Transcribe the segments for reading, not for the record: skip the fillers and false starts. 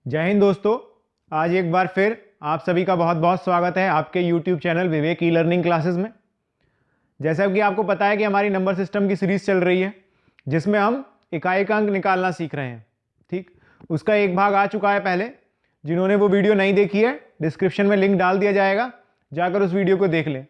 जय हिंद दोस्तों। आज एक बार फिर आप सभी का बहुत बहुत स्वागत है आपके YouTube चैनल विवेक ई लर्निंग क्लासेस में। जैसा कि आपको पता है कि हमारी नंबर सिस्टम की सीरीज चल रही है जिसमें हम इकाई का अंक निकालना सीख रहे हैं। ठीक, उसका एक भाग आ चुका है पहले। जिन्होंने वो वीडियो नहीं देखी है डिस्क्रिप्शन में लिंक डाल दिया जाएगा, जाकर उस वीडियो को देख लें।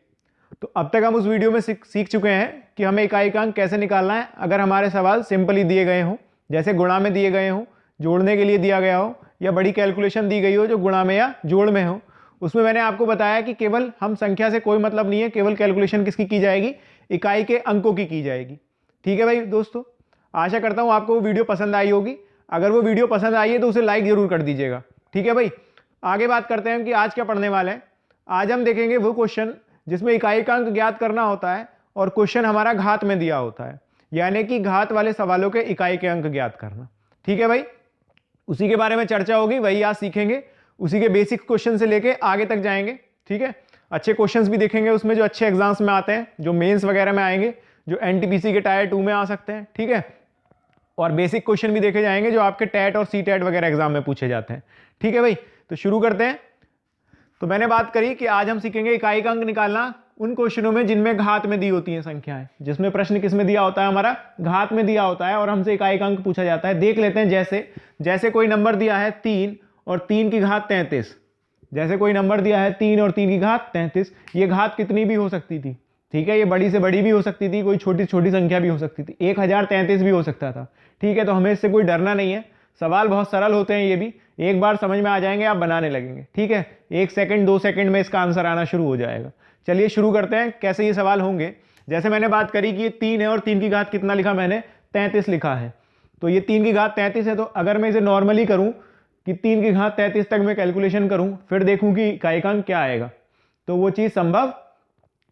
तो अब तक हम उस वीडियो में सीख चुके हैं कि हमें इकाई का अंक कैसे निकालना है अगर हमारे सवाल सिंपली दिए गए हों, जैसे गुणा में दिए गए हों, जोड़ने के लिए दिया गया हो, या बड़ी कैलकुलेशन दी गई हो जो गुणा में या जोड़ में हो। उसमें मैंने आपको बताया कि केवल हम संख्या से कोई मतलब नहीं है, केवल कैलकुलेशन किसकी की जाएगी, इकाई के अंकों की जाएगी। ठीक है भाई दोस्तों, आशा करता हूँ आपको वो वीडियो पसंद आई होगी। अगर वो वीडियो पसंद आई है तो उसे लाइक जरूर कर दीजिएगा। ठीक है भाई, आगे बात करते हैं कि आज क्या पढ़ने वाले हैं। आज हम देखेंगे वो क्वेश्चन जिसमें इकाई का अंक ज्ञात करना होता है और क्वेश्चन हमारा घात में दिया होता है, यानी कि घात वाले सवालों के इकाई के अंक ज्ञात करना। ठीक है भाई, उसी के बारे में चर्चा होगी, वही आज सीखेंगे। उसी के बेसिक क्वेश्चन से लेके आगे तक जाएंगे। ठीक है, अच्छे क्वेश्चंस भी देखेंगे उसमें जो अच्छे एग्जाम्स में आते हैं, जो मेंस वगैरह में आएंगे, जो एनटीपीसी के टायर 2 में आ सकते हैं। ठीक है, और बेसिक क्वेश्चन भी देखे जाएंगे जो आपके टैट और सी टैट वगैरह एग्जाम में पूछे जाते हैं। ठीक है भाई, तो शुरू करते हैं। तो मैंने बात करी कि आज हम सीखेंगे इकाई का अंक निकालना उन क्वेश्चनों में जिनमें घात में दी होती हैं संख्याएं, जिसमें प्रश्न किस में दिया होता है, हमारा घात में दिया होता है और हमसे इकाई का अंक पूछा जाता है। देख लेते हैं, जैसे कोई नंबर दिया है 3 और 3 की घात 33। जैसे कोई नंबर दिया है 3 और 3 की घात 33, ये घात कितनी भी हो सकती थी। ठीक है, ये बड़ी से बड़ी भी हो सकती थी, कोई छोटी छोटी संख्या भी हो सकती थी, 1033 भी हो सकता था। ठीक है, तो हमें इससे कोई डरना नहीं है। सवाल बहुत सरल होते हैं, ये भी एक बार समझ में आ जाएंगे, आप बनाने लगेंगे। ठीक है, 1 सेकंड 2 सेकंड में इसका आंसर आना शुरू हो जाएगा। चलिए शुरू करते हैं कैसे ये सवाल होंगे। जैसे मैंने बात करी कि ये 3 है और 3 की घात कितना लिखा मैंने, 33 लिखा है। तो ये 3 की घात 33 है, तो अगर मैं इसे नॉर्मली करूं कि 3 की घात 33 तक मैं कैलकुलेशन करूं, फिर देखूं कि इकाई का अंक क्या आएगा, तो वो चीज़ संभव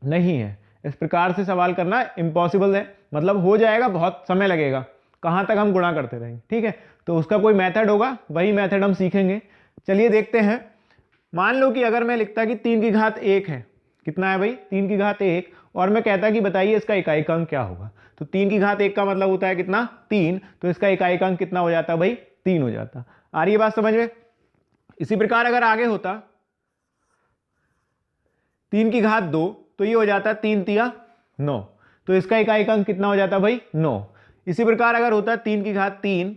नहीं है। इस प्रकार से सवाल करना इम्पॉसिबल है, मतलब हो जाएगा, बहुत समय लगेगा, कहाँ तक हम गुणा करते रहेंगे। ठीक है, तो उसका कोई मेथड होगा, वही मेथड हम सीखेंगे। चलिए देखते हैं। मान लो कि अगर मैं लिखता कि 3 की घात 1 है, कितना है भाई, 3 की घात 1, और मैं कहता कि बताइए इसका इकाई का अंक क्या होगा। तो 3 की घात 1 का मतलब होता है कितना, 3, तो इसका इकाई का अंक कितना हो जाता भाई, 3 हो जाता। आ रही है बात समझ में। इसी प्रकार अगर आगे होता 3 की घात 2, तो ये हो जाता 3 तिया 9, तो इसका इकाई का अंक कितना हो जाता भाई, 9। इसी प्रकार अगर होता 3 की घात 3,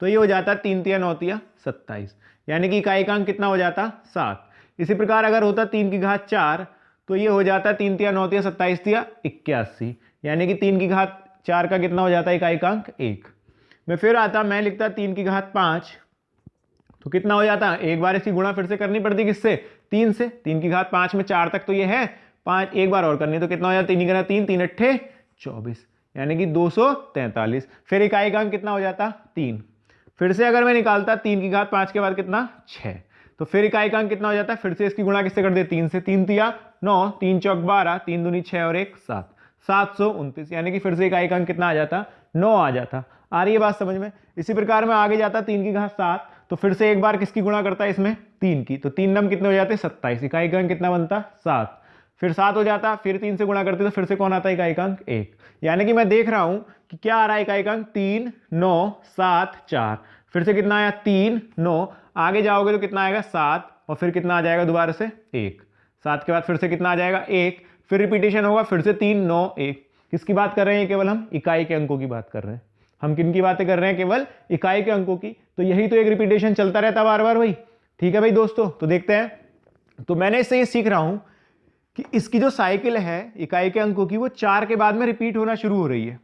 तो ये हो जाता 3 तिया 9 तिया 27, यानी कि इकाई का अंक कितना हो जाता, 7। इसी प्रकार अगर होता 3 की घात 4, तो ये हो जाता 3 तिया 9 तिया 27 तिया 81, यानी कि 3 की घात 4 का कितना हो जाता है, इकाई का अंक 1। मैं फिर आता, मैं लिखता 3 की घात 5, तो कितना हो जाता, एक बार इसकी गुणा फिर से करनी पड़ती किससे, 3 से। 3 की घात 5 में 4 तक तो ये है, 5 एक बार और करनी, तो कितना हो जाता, 3 की घात 3, 3 अट्ठे 24, यानी कि 243। फिर इकाई का अंक कितना हो जाता, 3। फिर से अगर मैं निकालता 3 की घात 5 के बाद कितना, 6, तो फिर इकाई का अंक कितना हो जाता है, फिर से इसकी गुणा किससे कर दे, 3 से। 3 तिया 9, 3 चौक 12, 3 दूनी 6 और 1 7, 729, यानी कि फिर से इकाई का अंक कितना आ जाता, 9 आ जाता। आ रही है बात समझ में। इसी प्रकार में आगे जाता 3 की घात 7, तो फिर से एक बार किसकी गुणा करता है इसमें, 3 की, तो 3 नम कितने हो जाते, 27, इकाई का अंक कितना बनता, 7। फिर 7 हो जाता, फिर 3 से गुणा करते तो फिर से कौन आता है, इकाई का अंक 1। यानी कि मैं देख रहा हूं कि क्या आ रहा है, इकाई का अंक 3 9 7 4, फिर से कितना आया, 3 9, आगे जाओगे तो कितना आएगा, 7, और फिर कितना आ जाएगा दोबारा से 1, 7 के बाद फिर से कितना आ जाएगा, 1, फिर रिपीटेशन होगा, फिर से 3 9 1। किसकी बात कर रहे हैं, केवल हम इकाई के अंकों की बात कर रहे हैं। हम किन की बातें कर रहे हैं, केवल इकाई के अंकों की। तो यही तो एक रिपीटेशन चलता रहता बार बार भाई। ठीक है भाई दोस्तों, तो देखते हैं। तो मैंने इससे ये सीख रहा हूं कि इसकी जो साइकिल है इकाई के अंकों की, वो 4 के बाद में रिपीट होना शुरू हो रही है।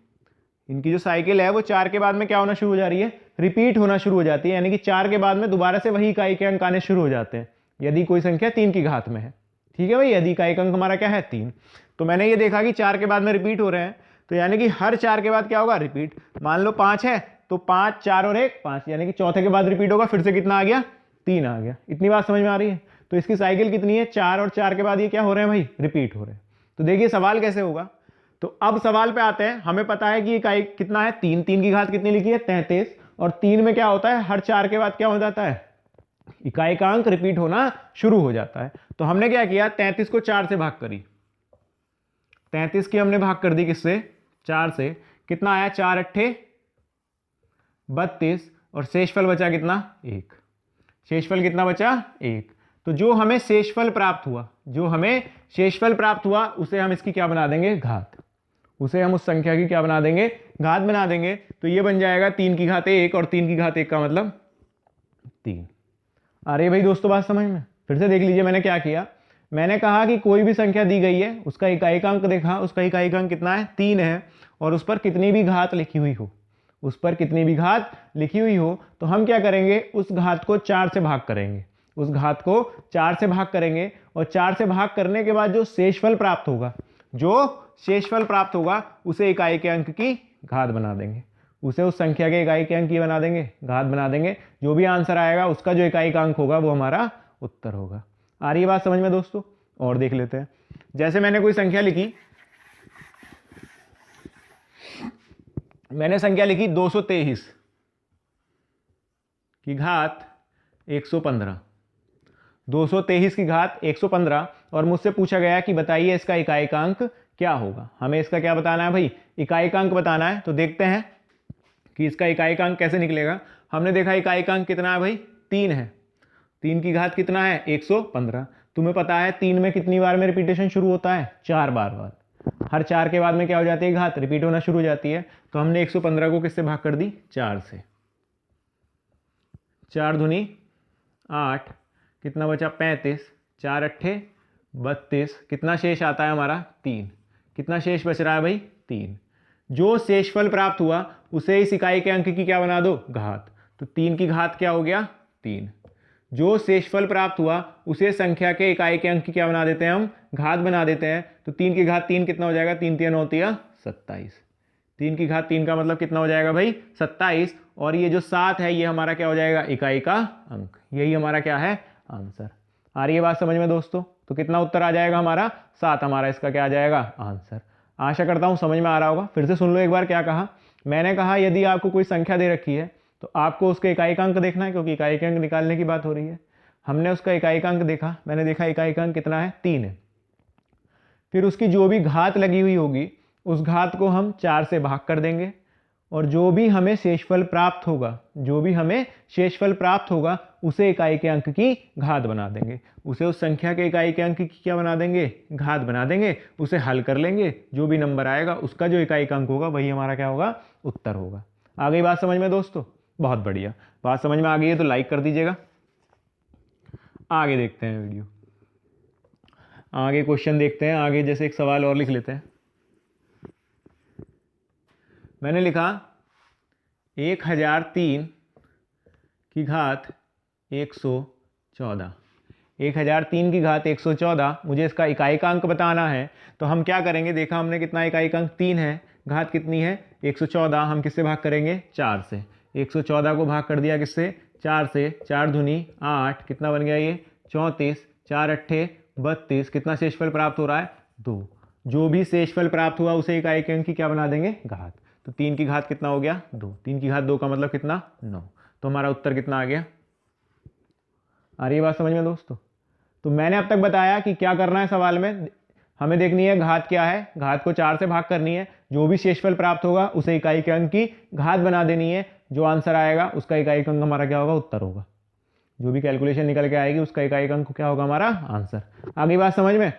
इनकी जो साइकिल है वो 4 के बाद में क्या होना शुरू हो जा रही है, रिपीट होना शुरू हो जाती है, यानी कि 4 के बाद में दोबारा से वही इकाई के अंक आने शुरू हो जाते हैं, यदि कोई संख्या 3 की घात में है। ठीक है भाई, यदि इकाई का अंक हमारा क्या है, 3। तो मैंने ये देखा कि 4 के बाद में रिपीट हो रहे हैं, तो यानी कि हर 4 के बाद क्या होगा, रिपीट। मान लो 5 है, तो 5 4 और 1 5, यानी कि चौथे के बाद रिपीट होगा, फिर से कितना आ गया, 3 आ गया। इतनी बात समझ में आ रही है। तो इसकी साइकिल कितनी है, 4, और 4 के बाद ये क्या हो रहे हैं भाई, रिपीट हो रहे हैं। तो देखिए सवाल कैसे होगा। तो अब सवाल पे आते हैं। हमें पता है कि इकाई कितना है, 3, 3 की घात कितनी लिखी है, 33, और 3 में क्या होता है, हर 4 के बाद क्या हो जाता है, इकाई का अंक रिपीट होना शुरू हो जाता है। तो हमने क्या किया, 33 को 4 से भाग करी, 33 की हमने भाग कर दी किससे, 4 से। कितना आया, 4 अट्ठे 32, और शेषफल बचा कितना, 1। शेषफल कितना बचा 1। तो जो हमें शेषफल प्राप्त हुआ उसे हम इसकी क्या बना देंगे घात, उसे हम उस संख्या की क्या बना देंगे घात बना देंगे। तो ये बन जाएगा 3 की घात 1 और 3 की घात 1 का मतलब 3। आ रही है भाई दोस्तों बात समझ में? फिर से देख लीजिए मैंने क्या किया। मैंने कहा कि कोई भी संख्या दी गई है उसका इकाई अंक देखा, उसका इकाई अंक कितना है 3 है, और उस पर कितनी भी घात लिखी हुई हो, तो हम क्या करेंगे उस घात को 4 से भाग करेंगे, और 4 से भाग करने के बाद जो शेषफल प्राप्त होगा उसे इकाई के अंक की घात बना देंगे, उसे उस संख्या के इकाई के अंक की बना देंगे घात बना देंगे। जो भी आंसर आएगा उसका जो इकाई का अंक होगा वो हमारा उत्तर होगा। आ रही है बात समझ में दोस्तों? और देख लेते हैं। जैसे मैंने कोई संख्या लिखी, मैंने संख्या लिखी 223 की घात 115, 223 की घात 115, और मुझसे पूछा गया कि बताइए इसका इकाई का अंक क्या होगा। हमें इसका क्या बताना है भाई, इकाई का अंक बताना है। तो देखते हैं कि इसका इकाई का अंक कैसे निकलेगा। हमने देखा इकाई का अंक कितना है भाई 3 है, 3 की घात कितना है 115। तुम्हें पता है 3 में कितनी बार में रिपीटेशन शुरू होता है 4 बार, हर 4 के बाद में क्या हो जाती है घात रिपीट होना शुरू हो जाती है। तो हमने 115 को किससे भाग कर दी 4 से, 4 दूनी 8, कितना बचा 35, 4 अट्ठे 32, कितना शेष आता है हमारा 3, कितना शेष बच रहा है भाई 3। जो शेषफल प्राप्त हुआ उसे इस इकाई के अंक की क्या बना दो घात। तो 3 की घात क्या हो गया 3। जो शेषफल प्राप्त हुआ उसे संख्या के इकाई के अंक की क्या बना देते हैं हम घात बना देते हैं। तो 3 की घात 3 कितना हो जाएगा 3 3 होती है 27, 3 की घात 3 का मतलब कितना हो जाएगा भाई 27, और ये जो 7 है ये हमारा क्या हो जाएगा इकाई का अंक। यही हमारा क्या है आंसर। आ रही है बात समझ में दोस्तों? तो कितना उत्तर आ जाएगा हमारा 7, हमारा इसका क्या आ जाएगा आंसर। आशा करता हूं समझ में आ रहा होगा। फिर से सुन लो एक बार क्या कहा। मैंने कहा यदि आपको कोई संख्या दे रखी है तो आपको उसके इकाई का अंक देखना है, क्योंकि इकाई का अंक निकालने की बात हो रही है। हमने उसका इकाई का अंक देखा, मैंने देखा इकाई का अंक कितना है 3 है। फिर उसकी जो भी घात लगी हुई होगी उस घात को हम 4 से भाग कर देंगे, और जो भी हमें शेषफल प्राप्त होगा उसे इकाई के अंक की घात बना देंगे, उसे उस संख्या के इकाई के अंक की क्या बना देंगे घात बना देंगे। उसे हल कर लेंगे, जो भी नंबर आएगा उसका जो इकाई का अंक होगा वही हमारा क्या होगा उत्तर होगा। आ गई बात समझ में दोस्तों? बहुत बढ़िया, बात समझ में आ गई है तो लाइक कर दीजिएगा। आगे देखते हैं वीडियो, आगे क्वेश्चन देखते हैं। आगे जैसे एक सवाल और लिख लेते हैं। मैंने लिखा 1003 की घात 114, 1003 की घात 114, मुझे इसका इकाई का अंक बताना है। तो हम क्या करेंगे, देखा हमने कितना इकाई का अंक 3 है, घात कितनी है 114, हम किससे भाग करेंगे 4 से। 114 को भाग कर दिया किससे 4 से, 4 दूनी 8, कितना बन गया ये 34, 4 अट्ठे 32, कितना शेषफल प्राप्त हो रहा है 2। जो भी शेषफल प्राप्त हुआ उसे इकाई के अंक की क्या बना देंगे घात। तो 3 की घात कितना हो गया 2, 3 की घात 2 का मतलब कितना 9। तो हमारा उत्तर कितना आ गया। आ रही है बात समझ में दोस्तों? तो मैंने अब तक बताया कि क्या करना है सवाल में, हमें देखनी है घात क्या है, घात को 4 से भाग करनी है, जो भी शेषफल प्राप्त होगा उसे इकाई के अंक की घात बना देनी है, जो आंसर आएगा उसका इकाई का अंक हमारा क्या होगा उत्तर होगा। जो भी कैलकुलेशन निकल के आएगी उसका इकाई का अंक क्या होगा हमारा आंसर। आगे बात समझ में?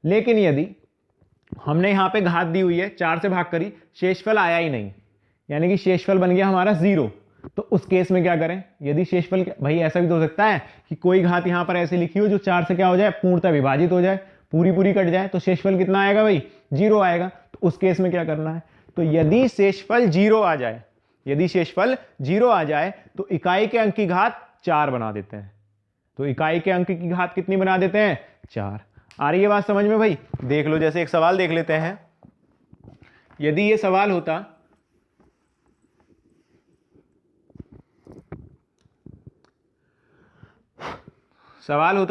लेकिन यदि हमने यहाँ पे घात दी हुई है 4 से भाग करी, शेषफल आया ही नहीं, यानी कि शेषफल बन गया हमारा 0, तो उस केस में क्या करें। यदि शेषफल, भाई ऐसा भी तो हो सकता है कि कोई घात यहाँ पर ऐसे लिखी हो जो 4 से क्या हो जाए पूर्णतः विभाजित हो जाए, पूरी कट जाए, तो शेषफल कितना आएगा भाई 0 आएगा। तो उस केस में क्या करना है, तो यदि शेषफल 0 आ जाए, तो इकाई के अंक की घात 4 बना देते हैं। तो इकाई के अंक की घात कितनी बना देते हैं 4। आ रही है बात समझ में भाई? देख लो, जैसे एक सवाल देख लेते हैं। यदि ये सवाल होता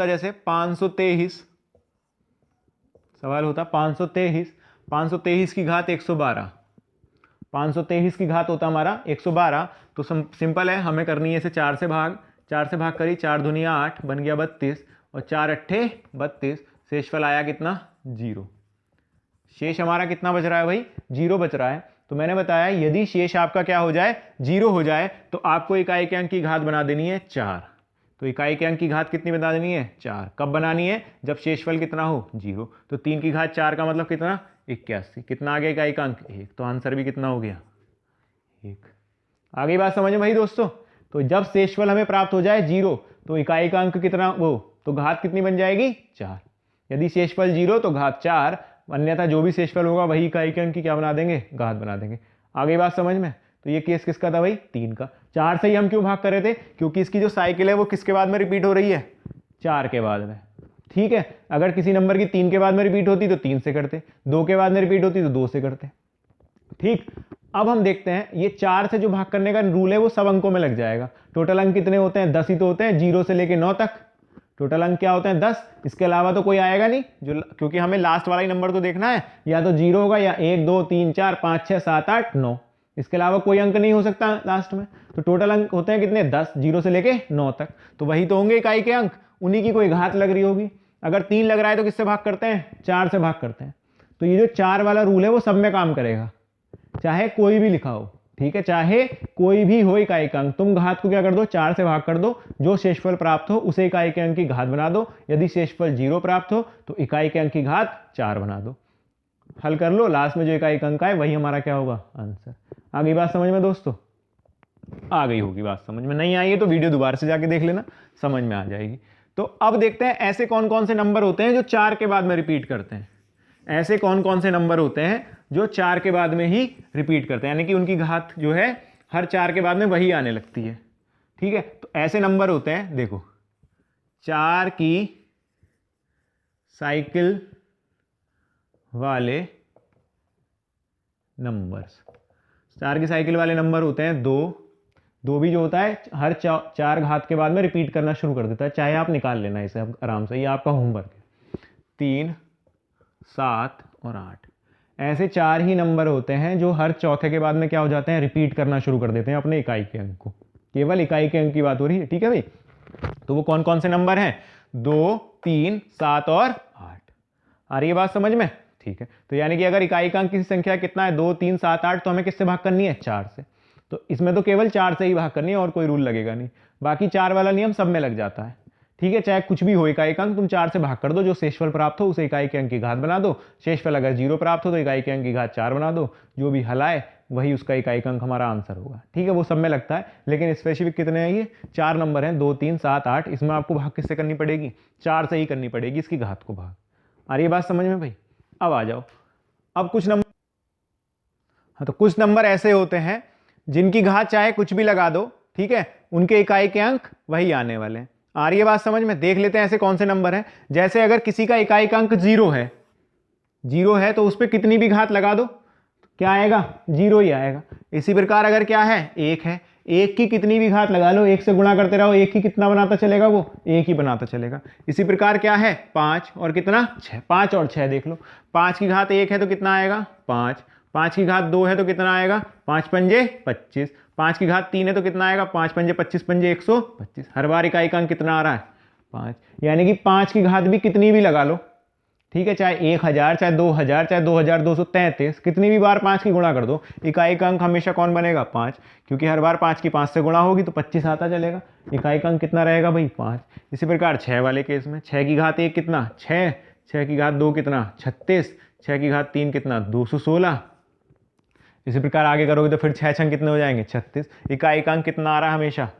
जैसे 523, सवाल होता 523 की घात 112, 523 की घात होता हमारा 112। तो सिंपल है, हमें करनी है इसे 4 से भाग करी, 4 दूनी 8 बन गया 32, और 4 अट्ठे 32, शेषफल आया कितना 0। शेष हमारा कितना बच रहा है भाई 0 बच रहा है। तो मैंने बताया यदि शेष आपका क्या हो जाए 0 हो जाए, तो आपको इकाई के अंक की घात बना देनी है 4। तो इकाई के अंक की घात कितनी बना देनी है 4। कब बनानी है जब शेषफल कितना हो 0। तो 3 की घात 4 का मतलब कितना 81। कितना आ गया इकाई का अंक 1। तो आंसर भी कितना हो गया 1। आगे बात समझ में भाई दोस्तों। तो जब शेषफल हमें प्राप्त हो जाए 0 तो इकाई का अंक कितना वो तो घात कितनी बन जाएगी 4। यदि शेषफल 0 तो घात 4, अन्यथा जो भी शेषफल होगा वही इकाई के अंक की क्या बना देंगे घात बना देंगे। आगे बात समझ में। तो ये केस किसका था भाई 3 का। 4 से ही हम क्यों भाग कर रहे थे क्योंकि इसकी जो साइकिल है वो किसके बाद में रिपीट हो रही है 4 के बाद में। ठीक है, अगर किसी नंबर की 3 के बाद में रिपीट होती तो 3 से करते, 2 के बाद में रिपीट होती तो 2 से करते। ठीक, अब हम देखते हैं ये 4 से जो भाग करने का रूल है वो सब अंकों में लग जाएगा। टोटल अंक कितने होते हैं 10 ही तो होते हैं, 0 से लेके 9 तक टोटल अंक क्या होते हैं 10। इसके अलावा तो कोई आएगा नहीं जो, क्योंकि हमें लास्ट वाला ही नंबर तो देखना है, या तो 0 होगा या 1 2 3 4 5 6 7 8 9, इसके अलावा कोई अंक नहीं हो सकता लास्ट में। तो टोटल अंक होते हैं कितने 10, 0 से लेके 9 तक। तो वही तो होंगे इकाई के अंक, उन्हीं की कोई घात लग रही होगी। अगर 3 लग रहा है तो किससे भाग करते हैं 4 से भाग करते हैं। तो ये जो 4 वाला रूल है वो सब में काम करेगा, चाहे कोई भी लिखा हो। ठीक है, चाहे कोई भी हो इकाई का अंक, तुम घात को क्या कर दो 4 से भाग कर दो, जो शेषफल प्राप्त हो उसे इकाई के अंक की घात बना दो। यदि शेषफल 0 प्राप्त हो तो इकाई के अंक की घात 4 बना दो। हल कर लो, लास्ट में जो इकाई का अंक आए वही हमारा क्या होगा आंसर। आ गई बात समझ में दोस्तों? आ गई होगी बात समझ में, नहीं आई है तो वीडियो दोबारा से जाके देख लेना, समझ में आ जाएगी। तो अब देखते हैं ऐसे कौन कौन से नंबर होते हैं जो 4 के बाद में रिपीट करते हैं। ऐसे कौन कौन से नंबर होते हैं जो 4 के बाद में ही रिपीट करते हैं, यानी कि उनकी घात जो है हर 4 के बाद में वही आने लगती है। ठीक है, तो ऐसे नंबर होते हैं, देखो 4 की साइकिल वाले नंबर्स, 4 की साइकिल वाले नंबर होते हैं 2। 2 भी जो होता है हर 4 घात के बाद में रिपीट करना शुरू कर देता है, चाहे आप निकाल लेना इसे अब आराम से, ये आपका होमवर्क है। 3 7 और 8 ऐसे 4 ही नंबर होते हैं जो हर चौथे के बाद में क्या हो जाते हैं रिपीट करना शुरू कर देते हैं अपने इकाई के अंक को। केवल इकाई के अंक की बात हो रही है, ठीक है भाई। तो वो कौन कौन से नंबर हैं 2 3 7 और 8। आ रही है बात समझ में? ठीक है, तो यानी कि अगर इकाई का अंक किसी संख्या कितना है 2 3 7 8 तो हमें किससे भाग करनी है 4 से। तो इसमें तो केवल 4 से ही भाग करनी है और कोई रूल लगेगा नहीं, बाकी 4 वाला नियम सब में लग जाता है। ठीक है, चाहे कुछ भी हो इकाई का अंक तुम 4 से भाग कर दो, जो शेषफल प्राप्त हो उसे इकाई के अंक की घात बना दो। शेषफल अगर 0 प्राप्त हो तो इकाई के अंक की घात 4 बना दो, जो भी हल आए वही उसका इकाई का अंक हमारा आंसर होगा। ठीक है, वो सब में लगता है, लेकिन स्पेसिफिक कितने हैं ये 4 नंबर हैं 2 3 7 8। इसमें आपको भाग किससे करनी पड़ेगी 4 से ही करनी पड़ेगी इसकी घात को भाग। आ रही है बात समझ में भाई? अब आ जाओ, अब कुछ नंबर, हाँ तो कुछ नंबर ऐसे होते हैं जिनकी घात चाहे कुछ भी लगा दो, ठीक है, उनके इकाई के अंक वही आने वाले हैं। आ रही है बात समझ में? देख लेते हैं ऐसे कौन से नंबर हैं। जैसे अगर किसी का इकाई का अंक 0 है, 0 है तो उस पर कितनी भी घात लगा दो क्या आएगा 0 ही आएगा। इसी प्रकार अगर क्या है 1 है, 1 की कितनी भी घात लगा लो, 1 से गुणा करते रहो, 1 की कितना बनाता चलेगा वो 1 ही बनाता चलेगा। इसी प्रकार क्या है 5 और कितना 6, 5 और 6 देख लो, 5 की घात 1 है तो कितना आएगा 5, 5 की घात 2 है तो कितना आएगा 5 पंजे 25, 5 की घात 3 है तो कितना आएगा 5 पंजे 25 पंजे 125। हर बार इकाई का अंक कितना आ रहा है 5, यानी कि 5 की घात भी कितनी भी लगा लो, ठीक है, चाहे 1000 चाहे 2000 चाहे 2233, कितनी भी बार 5 की गुणा कर दो, इकाई का अंक हमेशा कौन बनेगा 5, क्योंकि हर बार 5 की 5 से गुणा होगी तो 25 आता चलेगा, इकाई का अंक कितना रहेगा भाई 5। इसी प्रकार 6 वाले केस में 6 की घात 1 कितना 6, 6 की घात 2 कितना 36, 6 की घात 3 कितना 216। इसी प्रकार आगे करोगे तो फिर 6 छंग कितने हो जाएंगे 36, इकाई का अंक कितना आ रहा है हमेशा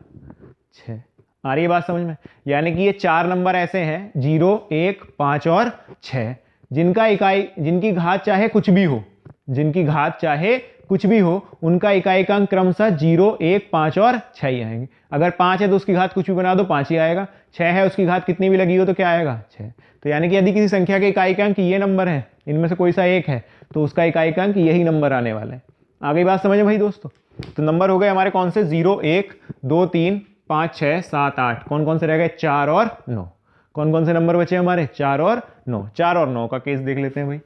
6। आ रही है बात समझ में? यानी कि ये 4 नंबर ऐसे हैं 0 1 5 और 6 जिनका इकाई, जिनकी घात चाहे कुछ भी हो, जिनकी घात चाहे कुछ भी हो, उनका इकाई का अंक क्रमशः 0 1 5 और 6 ही आएंगे। अगर 5 है तो उसकी घात कुछ भी बना दो 5 ही आएगा, 6 है उसकी घात कितनी भी लगी हो तो क्या आएगा 6। तो यानी कि यदि किसी संख्या के इकाई का अंक ये नंबर है, इनमें से कोई सा एक है, तो उसका इकाई का अंक यही नंबर आने वाला है। आ गई बात समझ में भाई दोस्तों? तो नंबर हो गए हमारे कौन से 0 1 2 3 5 6 7 8, कौन कौन से रह गए 4 और 9। कौन कौन से नंबर बचे हमारे 4 और 9। 4 और 9 का केस देख लेते हैं भाई।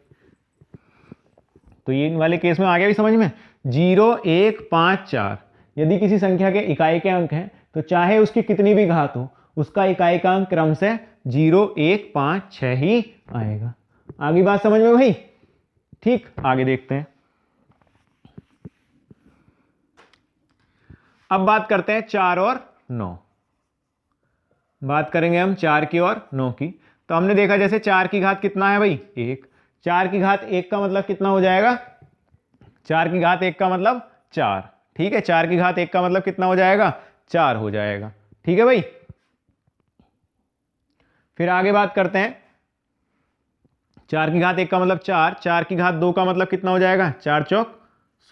तो ये वाले केस में आ गया भी समझ में, 0 1 5 4 यदि किसी संख्या के इकाई के अंक हैं तो चाहे उसकी कितनी भी घात हो उसका इकाई का अंक क्रम से 0 1 5 6 ही आएगा। आगे बात समझ में भाई? ठीक, आगे देखते हैं। अब बात करते हैं 4 और 9। बात करेंगे हम 4 की और 9 की। तो हमने देखा जैसे 4 की घात कितना है भाई 1, 4 की घात 1 का मतलब कितना हो जाएगा, 4 की घात 1 का मतलब 4, ठीक है, 4 की घात 1 का मतलब कितना हो जाएगा 4 हो जाएगा, ठीक है भाई। फिर आगे बात करते हैं, 4 की घात 1 का मतलब 4, 4 की घात 2 का मतलब कितना हो जाएगा 4 चौक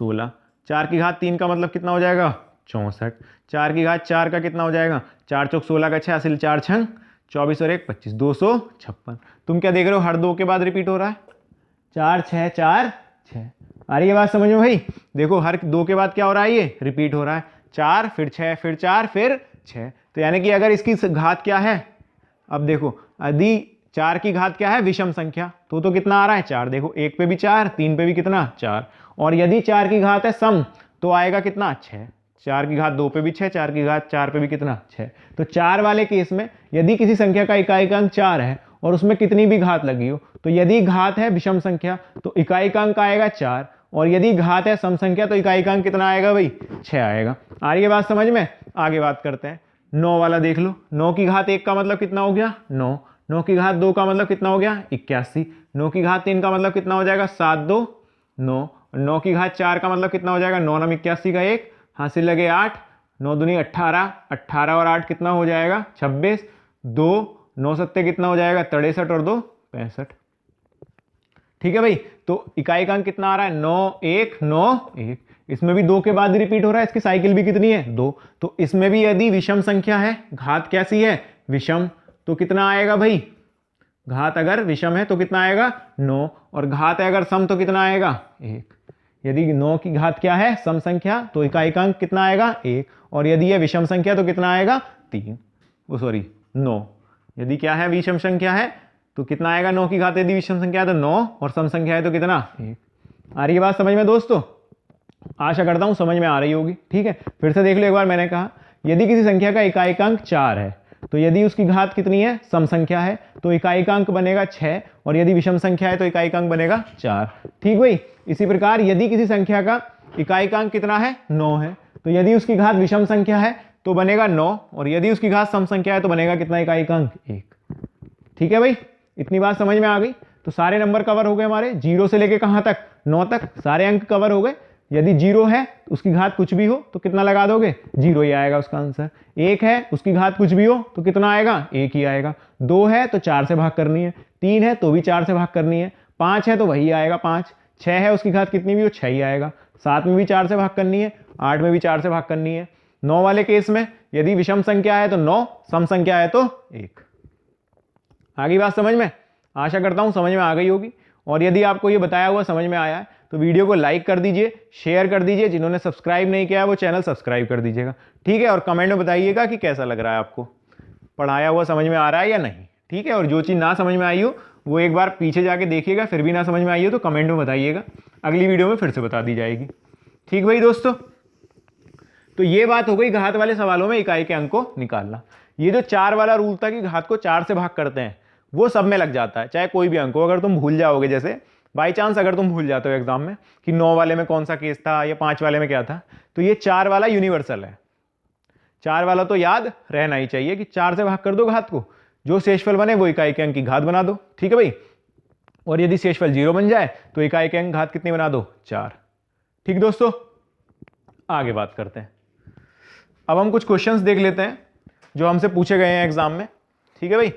16, 4 की घात 3 का मतलब कितना हो जाएगा 64, 4 की घात 4 का कितना हो जाएगा 4 चौक 16 का 6 हासिल 4 छंग 24 और 1 25, 256। तुम क्या देख रहे हो, हर 2 के बाद रिपीट हो रहा है, 4 6 4 6। आ रही है बात समझ में भाई, देखो हर 2 के बाद क्या हो रहा है, ये रिपीट हो रहा है, 4 फिर 6 फिर 4 फिर 6। तो यानी कि अगर इसकी घात क्या है, अब देखो यदि 4 की घात क्या है विषम संख्या, तो कितना आ रहा है 4, देखो 1 पे भी 4 3 पे भी कितना 4, और यदि 4 की घात है सम तो आएगा कितना 6, 4 की घात 2 पे भी 6, 4 की घात 4 पे भी कितना 6। तो 4 वाले केस में यदि किसी संख्या का इकाई का अंक 4 है और उसमें कितनी भी घात लगी हो, तो यदि घात है विषम संख्या तो इकाई का अंक आएगा 4, और यदि घात है सम संख्या तो इकाई का अंक कितना आएगा भाई 6 आएगा। आ रही है बात समझ में। आगे बात करते हैं, 9 वाला देख लो, 9 की घात 1 का मतलब कितना हो गया 9, 9 की घात 2 का मतलब कितना हो गया 81, 9 की घात 3 का मतलब कितना हो जाएगा 7 2 9, 9 की घात 4 का मतलब कितना हो जाएगा 9 9 81 का 1 हासिल लगे 8, 9 दूनी 18, 18 और 8 कितना हो जाएगा 26, 2 9 सत्ते कितना हो जाएगा 63 और 2 65, ठीक है भाई। तो इकाई का अंक कितना आ रहा है 9 1 9 1, इसमें भी 2 के बाद रिपीट हो रहा है, इसकी साइकिल भी कितनी है 2, तो इसमें भी यदि विषम संख्या है, घात कैसी है विषम, तो कितना आएगा भाई, घात अगर विषम है तो कितना आएगा 9, और घात है अगर सम तो कितना आएगा 1। यदि 9 की घात क्या है सम संख्या तो इकाई का अंक कितना आएगा 1, और यदि यह विषम संख्या तो कितना आएगा 3, वो सॉरी 9, यदि क्या है विषम संख्या है तो कितना आएगा 9 की घात यदि विषम संख्या है तो 9, और सम संख्या है तो कितना 1। आ रही है बात समझ में दोस्तों, आशा करता हूं समझ में आ रही होगी, ठीक है। फिर से देख लो एक बार, मैंने कहा यदि किसी संख्या का इकाई का अंक 4 है तो यदि उसकी घात कितनी है सम संख्या है तो इकाई का अंक बनेगा 6, और यदि विषम संख्या है तो इकाई का अंक बनेगा 4, ठीक भाई। इसी प्रकार यदि किसी संख्या का इकाई का अंक कितना है 9 है, तो यदि उसकी घात विषम संख्या है तो बनेगा 9, और यदि उसकी घात सम संख्या है तो बनेगा कितना इकाई का अंक 1, ठीक है भाई। इतनी बात समझ में आ गई। तो सारे नंबर कवर हो गए हमारे, 0 से लेके कहां तक 9 तक सारे अंक कवर हो गए। यदि 0 है उसकी घात कुछ भी हो तो कितना लगा दोगे 0 ही आएगा उसका आंसर, 1 है उसकी घात कुछ भी हो तो कितना आएगा 1 ही आएगा, 2 है तो 4 से भाग करनी है, 3 है तो भी 4 से भाग करनी है, 5 है तो वही आएगा 5, 6 है उसकी घात कितनी भी हो 6 ही आएगा, 7 में भी 4 से भाग करनी है, 8 में भी 4 से भाग करनी है। 9 वाले केस में यदि विषम संख्या है तो 9, सम संख्या है तो 1। आगे बात समझ में, आशा करता हूं समझ में आ गई होगी। और यदि आपको ये बताया हुआ समझ में आया है तो वीडियो को लाइक कर दीजिए, शेयर कर दीजिए, जिन्होंने सब्सक्राइब नहीं किया है वो चैनल सब्सक्राइब कर दीजिएगा, ठीक है। और कमेंट में बताइएगा कि कैसा लग रहा है आपको, पढ़ाया हुआ समझ में आ रहा है या नहीं, ठीक है। और जो चीज़ ना समझ में आई हो वो एक बार पीछे जाके देखिएगा, फिर भी ना समझ में आई हो तो कमेंट में बताइएगा, अगली वीडियो में फिर से बता दी जाएगी, ठीक भाई दोस्तों। तो ये बात हो गई घात वाले सवालों में इकाई के अंक को निकालना। ये जो 4 वाला रूल था कि घात को 4 से भाग करते हैं वो सब में लग जाता है, चाहे कोई भी अंक हो। अगर तुम भूल जाओगे, जैसे बाई चांस अगर तुम भूल जाते हो एग्जाम में कि 9 वाले में कौन सा केस था या 5 वाले में क्या था, तो ये 4 वाला यूनिवर्सल है, 4 वाला तो याद रहना ही चाहिए कि 4 से भाग कर दो घात को, जो शेषफल बने वो इकाई के अंक की घात बना दो, ठीक है भाई। और यदि शेषफल 0 बन जाए तो इकाई के अंक घात कितनी बना दो 4, ठीक दोस्तों। आगे बात करते हैं, अब हम कुछ क्वेश्चंस देख लेते हैं जो हमसे पूछे गए हैं एग्जाम में, ठीक है भाई।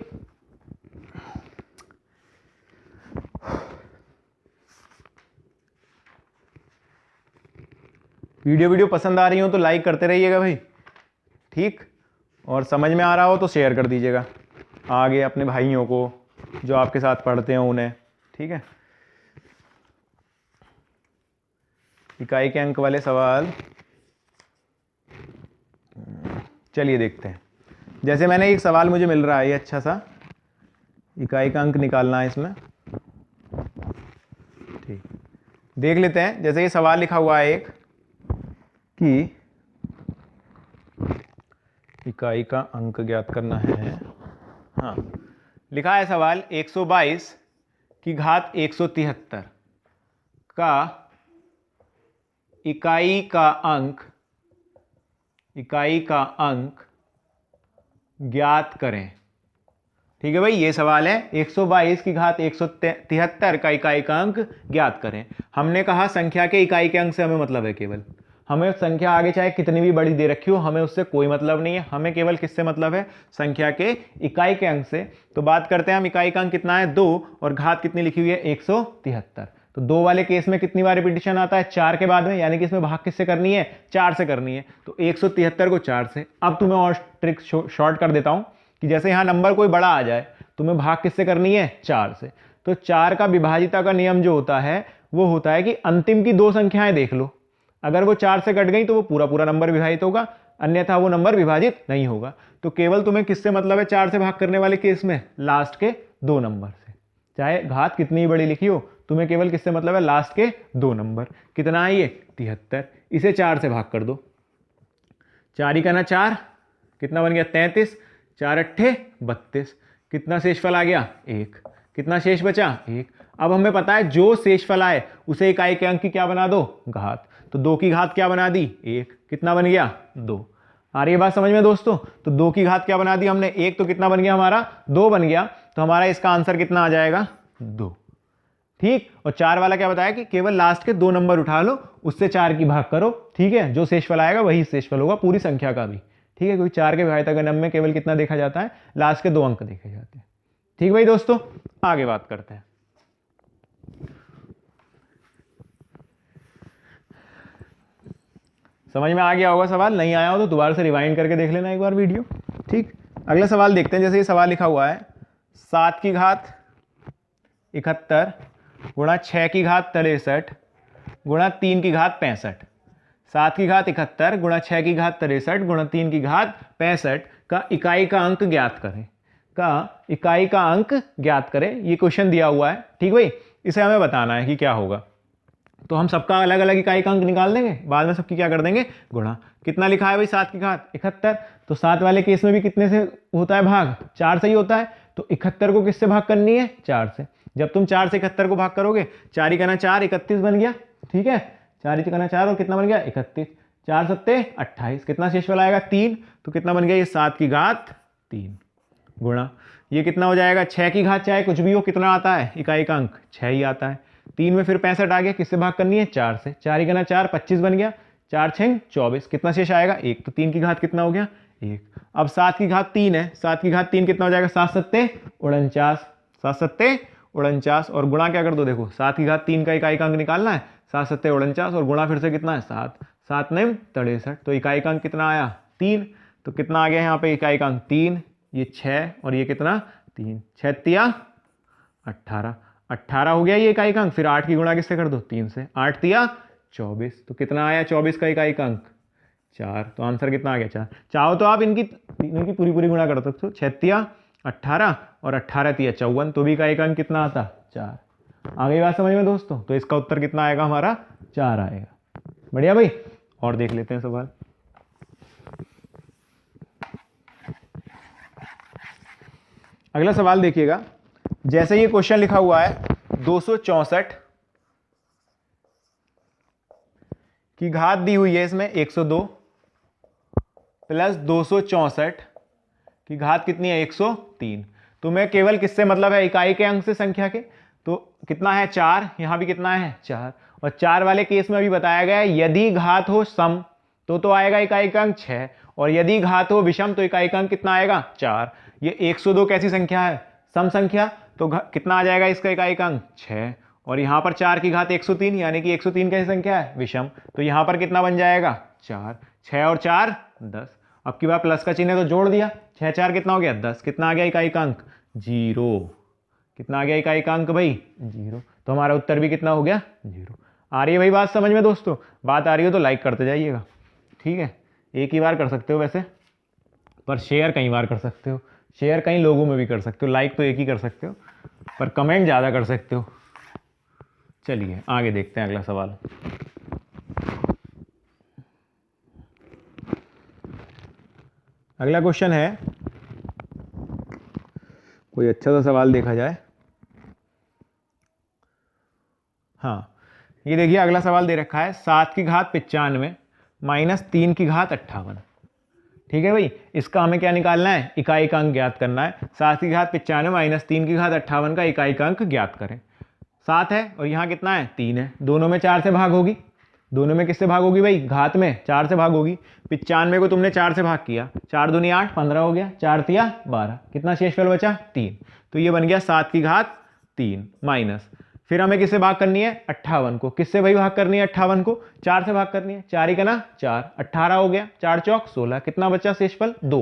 वीडियो पसंद आ रही हो तो लाइक करते रहिएगा भाई, ठीक। और समझ में आ रहा हो तो शेयर कर दीजिएगा आगे अपने भाइयों को जो आपके साथ पढ़ते हो उन्हें, ठीक है। इकाई के अंक वाले सवाल चलिए देखते हैं। जैसे मैंने एक सवाल मुझे मिल रहा है ये अच्छा सा, इकाई का अंक निकालना है इसमें, ठीक, देख लेते हैं। जैसे ये सवाल लिखा हुआ है एक कि इकाई का अंक ज्ञात करना है, हाँ लिखा है सवाल 122 की घात 173 का इकाई का अंक ज्ञात करें। ठीक है भाई, ये सवाल है 122 की घात 173 का इकाइकांक ज्ञात करें। हमने कहा संख्या के इकाई के अंक से हमें मतलब है केवल, हमें संख्या आगे चाहे कितनी भी बड़ी दे रखी हो हमें उससे कोई मतलब नहीं है, हमें केवल किससे मतलब है, संख्या के इकाई के अंक से। तो बात करते हैं हम, इकाई का अंक कितना है 2 और घात कितनी लिखी हुई है 173। तो 2 वाले केस में कितनी बार रिपीटिशन आता है 4 के बाद में, यानी कि इसमें भाग किससे करनी है 4 से करनी है। तो 173 को 4 से। अब तुम्हें और ट्रिक शॉर्ट कर देता हूं कि जैसे यहां नंबर कोई बड़ा आ जाए तुम्हें भाग किससे करनी है 4 से। तो 4 का विभाजिता का नियम जो होता है वो होता है कि अंतिम की 2 संख्याएं देख लो, अगर वो 4 से कट गई तो वो पूरा पूरा नंबर विभाजित होगा, अन्यथा वो नंबर विभाजित नहीं होगा। तो केवल तुम्हें किससे मतलब है 4 से भाग करने वाले केस में, लास्ट के 2 नंबर से। चाहे घात कितनी ही बड़ी लिखी हो तुम्हें केवल किससे मतलब है, लास्ट के 2 नंबर। कितना है ये 73, इसे 4 से भाग कर दो। 4 का ना 4, कितना बन गया 33, 4 अट्ठे 32, कितना शेषफल आ गया 1, कितना शेष बचा 1। अब हमें पता है जो शेषफल आए उसे इकाई के अंक की क्या बना दो, घात। तो 2 की घात क्या बना दी 1, कितना बन गया 2। आ रही है बात समझ में दोस्तों। तो 2 की घात क्या बना दी हमने 1, तो कितना बन गया हमारा 2 बन गया। तो हमारा इसका आंसर कितना आ जाएगा 2। ठीक, और 4 वाला क्या बताया कि केवल लास्ट के 2 नंबर उठा लो, उससे 4 की भाग करो। ठीक है, जो शेषफल आएगा वही शेषफल होगा पूरी संख्या का भी। ठीक है, क्योंकि 4 के विभाजित का नंबर में केवल कितना देखा जाता है, लास्ट के 2 अंक देखे जाते हैं। ठीक भाई दोस्तों, आगे बात करते हैं। समझ में आ गया होगा सवाल, नहीं आया हो तो दोबारा से रिवाइंड करके देख लेना एक बार वीडियो। ठीक, अगला सवाल देखते हैं। जैसे ये सवाल लिखा हुआ है 7 की घात 71 गुणा 6 की घात 63 गुणा 3 की घात 65। 7 की घात 71 गुणा 6 की घात 63 गुणा 3 की घात 65 का इकाई का अंक ज्ञात करें, का इकाई का अंक ज्ञात करें। ये क्वेश्चन दिया हुआ है। ठीक भाई, इसे हमें बताना है कि क्या होगा। तो हम सबका अलग अलग इकाई का अंक निकाल देंगे, बाद में सबकी क्या कर देंगे गुणा। कितना लिखा है भाई 7 की घात 71, तो 7 वाले केस में भी कितने से होता है भाग, 4 से ही होता है। तो 71 को किससे भाग करनी है 4 से। जब तुम 4 से 71 को भाग करोगे, 4 का ना 4 31 बन गया। ठीक है, 4 का ना 4 और कितना बन गया 31, 4 सत्ते 28, कितना शेषफल आएगा 3। तो कितना बन गया ये 7 की घात 3 गुणा ये कितना हो जाएगा 6 की घात, चाहे कुछ भी हो कितना आता है इकाई का अंक 6 ही आता है। 3 में फिर 65 आ गया, किससे भाग करनी है 4 से। 4 का ना 4 25 बन गया, 4 6 24, कितना शेष आएगा 1। तो 3 की घात कितना हो गया 1। अब 7 की घात 3 है, 7 की घात 3 कितना हो जाएगा 7 सत्ते 49, 7 सत्ते 49 और गुणा क्या कर दो, देखो 7 की घात 3 का इकाई का अंक निकालना है, 7 सत्ते 49 और गुणा फिर से कितना है 7, 7 9 63। तो इकाई का अंक कितना आया 3। तो कितना आ गया यहाँ पे इकाई का अंक 3, ये 6 और ये कितना 3, 6 तिया 18, 18 हो गया ये इकाई का अंक। फिर 8 की गुणा किससे कर दो 3 से, 8 तिया 24। तो कितना आया 24 का इकाई का अंक 4। तो आंसर कितना आ गया 4। चाहो तो आप इनकी पूरी पूरी गुणा कर सकते हो, 6 तिया 18 और 18 तिया 54, तो भी इकाई का अंक कितना आता 4। आ गई बात समझ में दोस्तों। तो इसका उत्तर कितना आएगा हमारा 4 आएगा। बढ़िया भाई, और देख लेते हैं सवाल। अगला सवाल देखिएगा। जैसे ये क्वेश्चन लिखा हुआ है 264 की घात दी हुई है, इसमें 102 प्लस 264 की घात कितनी है 103। तुम्हें केवल किससे मतलब है इकाई के अंक से संख्या के। तो कितना है 4, यहां भी कितना है 4, और 4 वाले केस में अभी बताया गया है यदि घात हो सम तो आएगा इकाई का अंक 6, और यदि घात हो विषम तो इकाई का अंक कितना आएगा 4। ये 102 कैसी संख्या है, सम संख्या, तो कितना आ जाएगा इसका इकाई का अंक 6, और यहां पर 4 की घात 103 यानी कि 103 कैसी संख्या है विषम, तो यहां पर कितना बन जाएगा 4, 6 और 4 10। अब की बार प्लस का चिन्ह है तो जोड़ दिया, 6 4 कितना हो गया 10, कितना आ गया इकाई का अंक 0। कितना आ गया इकाई का अंक भाई 0। तो हमारा उत्तर भी कितना हो गया 0। आ रही है भाई बात समझ में दोस्तों। बात आ रही हो तो लाइक करते जाइएगा। ठीक है, एक ही बार कर सकते हो वैसे, पर शेयर कई बार कर सकते हो, शेयर कई लोगों में भी कर सकते हो, लाइक तो एक ही कर सकते हो, पर कमेंट ज़्यादा कर सकते हो। चलिए आगे देखते हैं अगला सवाल। अगला क्वेश्चन है, कोई अच्छा सा सवाल देखा जाए। हाँ, ये देखिए अगला सवाल दे रखा है 7 की घात 95 माइनस 3 की घात 58। ठीक है भाई, इसका हमें क्या निकालना है, इकाई का अंक ज्ञात करना है। 7 की घात 95 माइनस 3 की घात 58 का इकाई का अंक ज्ञात करें। 7 है और यहाँ कितना है, 3 है, दोनों में 4 से भाग होगी, दोनों में किससे भाग होगी भाई, घात में 4 से भाग होगी। 95 को तुमने 4 से भाग किया, 4 दूनी 8, 15 हो गया, 4 तिया 12, कितना शेषफल बचा 3। तो ये बन गया 7 की घात 3 माइनस, फिर हमें किससे भाग करनी है, 58 को। किससे भाई भाग करनी है 58 को, 4 से भाग करनी है, 4 ही का ना 4, 18 हो गया, 4 चौक 16, कितना बचा शेषफल 2।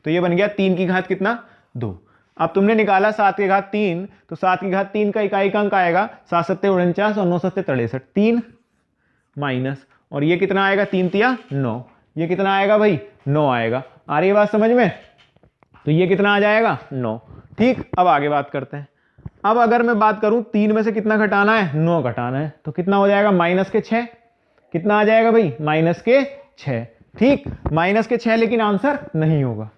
तो ये बन गया 3 की घात कितना 2। अब तुमने निकाला 7 की घात 3, तो 7 की घात 3 का इकाई का अंक आएगा 7 सत्ते 49 और 9 सत्ते 63, 3 माइनस, और ये कितना आएगा, 3 तिया 9, ये कितना आएगा भाई 9 आएगा। आ रही है बात समझ में, तो ये कितना आ जाएगा 9। ठीक, अब आगे बात करते हैं। अब अगर मैं बात करूं 3 में से कितना घटाना है, 9 घटाना है, तो कितना हो जाएगा माइनस के 6, कितना आ जाएगा भाई माइनस के 6। ठीक, माइनस के 6, लेकिन आंसर नहीं होगा,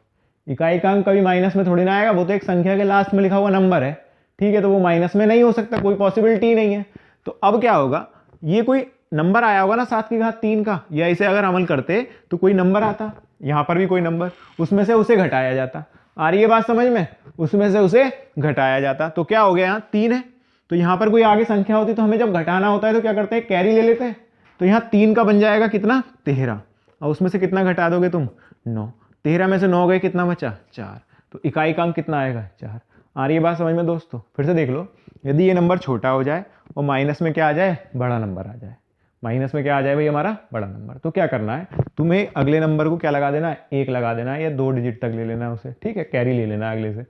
इकाई का अंक कभी माइनस में थोड़ी ना आएगा, वो तो एक संख्या के लास्ट में लिखा हुआ नंबर है। ठीक है, तो वो माइनस में नहीं हो सकता, कोई पॉसिबिलिटी नहीं है। तो अब क्या होगा, ये कोई नंबर आया होगा ना 7 की घात 3 का, या इसे अगर अमल करते तो कोई नंबर आता, यहां पर भी कोई नंबर, उसमें से उसे घटाया जाता। आ रही है बात समझ में, उसमें से उसे घटाया जाता। तो क्या हो गया, यहाँ 3 है, तो यहां पर कोई आगे संख्या होती तो हमें जब घटाना होता है तो क्या करते हैं, कैरी ले लेते हैं। तो यहाँ 3 का बन जाएगा कितना 13, और उसमें से कितना घटा दोगे तुम 9, 13 में से 9 गए, कितना बचा 4, तो इकाई का अंक कितना आएगा 4। आ रही है बात समझ में दोस्तों, फिर से देख लो, यदि ये नंबर छोटा हो जाए और माइनस में क्या आ जाए, बड़ा नंबर आ जाए, माइनस में क्या आ जाए भाई हमारा बड़ा नंबर, तो क्या करना है, तुम्हें अगले नंबर को क्या लगा देना है, 1 लगा देना है, या 2 डिजिट तक ले लेना है उसे। ठीक है, कैरी ले लेना है अगले से।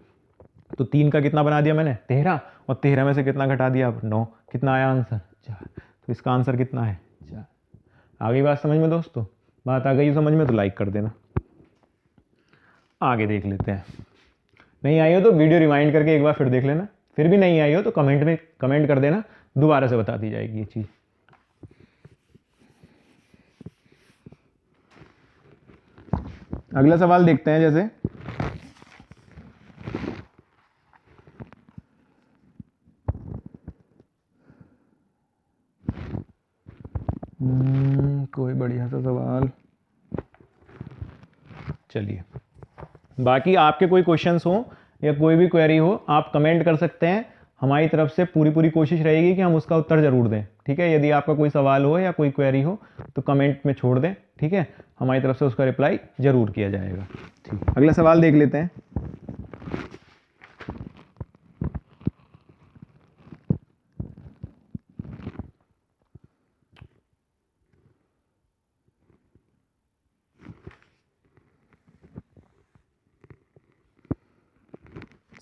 तो 3 का कितना बना दिया मैंने 13, और 13 में से कितना घटा दिया अब 9, कितना आया आंसर 4। तो इसका आंसर कितना है 4। आ गई बात समझ में दोस्तों, बात आ गई समझ में तो लाइक कर देना। आगे देख लेते हैं, नहीं आई हो तो वीडियो रिवाइंड करके एक बार फिर देख लेना, फिर भी नहीं आई हो तो कमेंट में कमेंट कर देना, दोबारा से बता दी जाएगी ये चीज़। अगला सवाल देखते हैं, जैसे कोई बढ़िया सा सवाल, चलिए, बाकी आपके कोई क्वेश्चंस हो या कोई भी क्वेरी हो आप कमेंट कर सकते हैं, हमारी तरफ से पूरी कोशिश रहेगी कि हम उसका उत्तर जरूर दें। ठीक है, यदि आपका कोई सवाल हो या कोई क्वेरी हो तो कमेंट में छोड़ दें, ठीक है, हमारी तरफ से उसका रिप्लाई जरूर किया जाएगा। ठीक, अगला सवाल देख लेते हैं।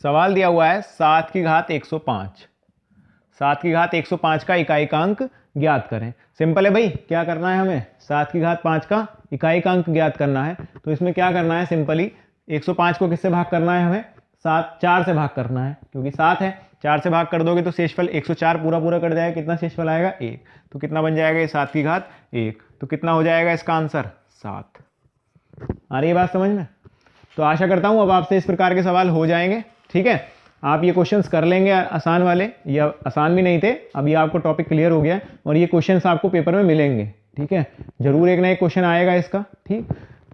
सवाल दिया हुआ है 7 की घात 105, 7 की घात 105 का इकाई का अंक ज्ञात करें। सिंपल है भाई, क्या करना है हमें, 7 की घात 5 का इकाई का अंक ज्ञात करना है। तो इसमें क्या करना है, सिंपली 105 को किससे भाग करना है, हमें 4 से भाग करना है, क्योंकि 7 है, 4 से भाग कर दोगे तो शेषफल 104 पूरा कट जाएगा, कितना शेषफल आएगा 1। तो कितना बन जाएगा ये 7 की घात 1, तो कितना हो जाएगा इसका आंसर 7। आ रही है बात समझ में, तो आशा करता हूँ अब आपसे इस प्रकार के सवाल हो जाएंगे। ठीक है, आप ये क्वेश्चंस कर लेंगे आसान वाले, या आसान भी नहीं थे, अभी आपको टॉपिक क्लियर हो गया और ये क्वेश्चंस आपको पेपर में मिलेंगे। ठीक है, जरूर एक ना एक क्वेश्चन आएगा इसका। ठीक,